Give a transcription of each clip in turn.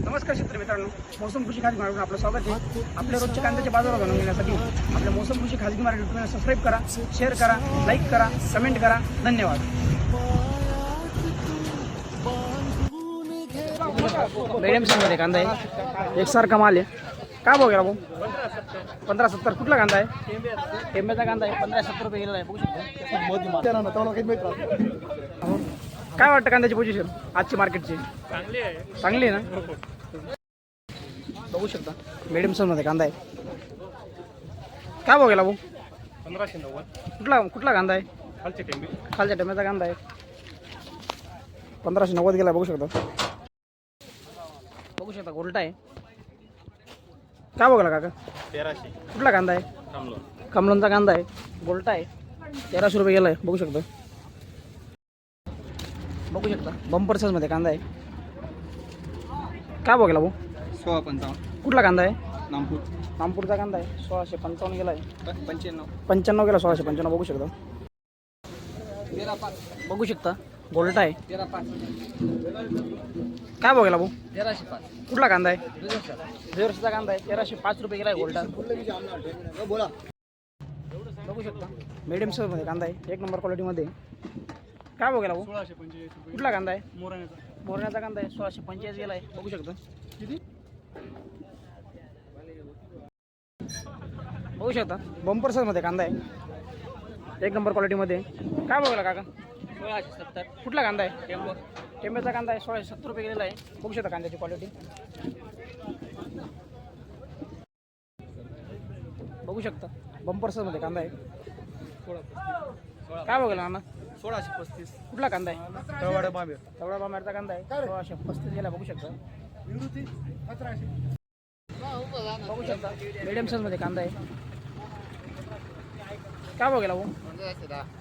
नमस्कार शेतकरी मित्रांनो, मौसम कृषी खाजगी मार्केटमध्ये आपलं स्वागत आहे. आपल्या रोजच्या कांद्याच्या बाजारात जाणून घेण्यासाठी आपल्या मौसम कृषी खाजगी मार्केट चॅनल सबस्क्राईब करा, शेअर करा, लाईक करा, कमेंट करा. धन्यवाद. मीडियम साईजमध्ये कांदा आहे, एकसारखा माल आहे. काय भाव गेला भाऊ? 1570. कुठला कांदा आहे? टेंबेचा कांदा आहे. 1570 रुपये गेलेला आहे. बघू शकतो. काय वाटतं कांद्याची पोझिशन आजची मार्केटची? चांगली आहे ना. बघू शकता मीडियम साईजमध्ये कांदा आहे. काय भाव गेला भाऊ? 1590. कुठला कांदा आहे? खालच्या टेंबेचा कांदा आहे. 1590 गेला. बघू शकता. बघू शकता गोल्टा आहे. काय बघला काका? 1300. कुठला कांदा आहे? कमलोनचा कांदा आहे. गोल्टा आहे. 1300 रुपये गेला आहे. बघू शकता. बघू शकता बंपर साईजमध्ये कांदा आहे. काय बघला भाऊ? 1655. कुठला कांदा आहे? नामपूर नामपूरचा कांदा आहे. 1655 गेला आहे. 95 गेला. 1655 बघू शकता. 13.5. बघू शकता गोल्टा आहे. 13.5. काय बघला भाऊ? 1305. कुठला कांदा आहे? रिझर्सचा कांदा आहे. 1305 रुपये गेला आहे गोल्टा. बोला. बघू शकता मीडियम साईजमध्ये कांदा आहे. एक नंबर क्वालिटीमध्ये. काय बघायला भाऊ? 1645. कुठला कांदा आहे? मोराण्याचा. मोरण्याचा कांदा आहे. 1645 गेला आहे. बघू शकता. बघू शकता बंपर साईजमध्ये कांदा आहे. एक नंबर क्वालिटीमध्ये. काय बघायला काका? 1670. कुठला कांदा आहे? टेंबेचा कांदा आहे. 1670 रुपये गेलेला आहे. बघू शकता कांद्याची क्वालिटी. बघू शकता बंपर साईजमध्ये कांदा आहे. काय बघायला ना? 1635. कुठला कांदा आहे? तळवाडा बांबे. तवडा बामेरचा कांदा आहे. 1635 गेला. बघू शकता. बघू शकता मीडियम साईजमध्ये कांदा आहे. काय बघायला भाऊ?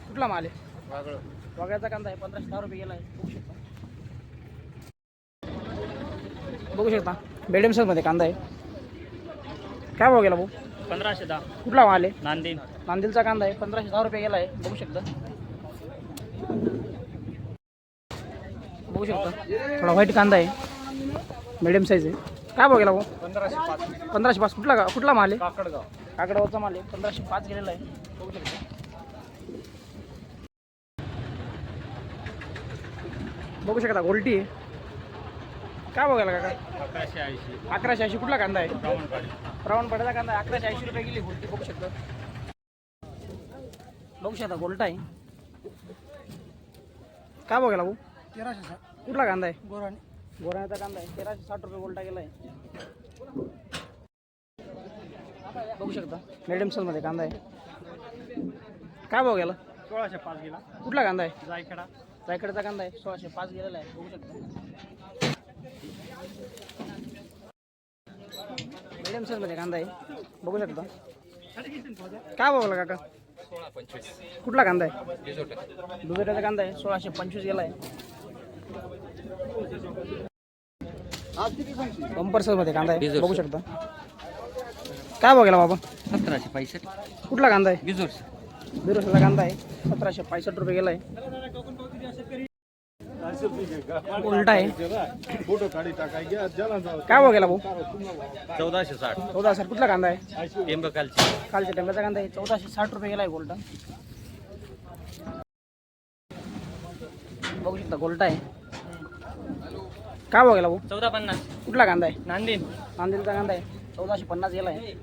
कुठला माल आहे? वगळ्याचा कांदा आहे. 1510 रुपये गेला आहे. बघू शकता. बघू शकता मीडियम साईजमध्ये कांदा आहे. काय भाव गेला भाऊ? 1510. कुठला माल आहे? नांदेड. नांदेडचा कांदा आहे. 1510 रुपये गेला आहे. बघू शकता. बघू शकता थोडा व्हाईट कांदा आहे. मीडियम साईज आहे. काय भाव गेला भाऊ? 1505. 1505. कुठला माल आहे? काकडगाव. काकडगावचा माल आहे. 1505 गेलेला आहे. बघू शकता. बघू शकता गोल्टी आहे. काय बघायला काका? 1180. 1180. कुठला कांदा आहे? ब्राऊनपाडी. ब्राऊनपाड्याचा कांदा आहे. 1180 रुपये गेली गोल्टी. बघू शकता. बघू शकता गोल्टा आहे. काय बघायला भाऊ? 1360. कुठला कांदा आहे? गोराणी. गोराण्याचा कांदा आहे. 1360 रुपये गोल्टा गेला आहे. बघू शकता मीडियम साईजमध्ये कांदा आहे. काय भाव गेला? 1605 गेला. कुठला कांदा आहे? जायखेडा. जायकडेचा कांदा आहे. 1605 गेलेला आहे. बघू शकता. मीडियम साईजमध्ये कांदा आहे. बघू शकता. काय बघायला काका? 1625. कुठला कांदा आहे? दुधेटाचा कांदा आहे. 1625 गेला आहे. बंपर साईजमध्ये कांदा आहे. बघू शकता. काय बघायला बाबा? 1765. कुठला कांदा आहे? बिजोर. बिरोशाचा कांदा आहे. 1765 रुपये गेला आहे. उलटा आहे. काय बघायला भाऊ? 1460. 1400. कुठला कांदा आहे? टेंबकालची. कालच्या टेंब्याचा कांदा आहे. 1460 रुपये गेला आहे गोल्टा. बघू शकता गोल्टा आहे. काय बघायला भाऊ? 1450. कुठला कांदा आहे? नांदेड. नांदेडचा कांदा आहे. 1450 गेला आहे.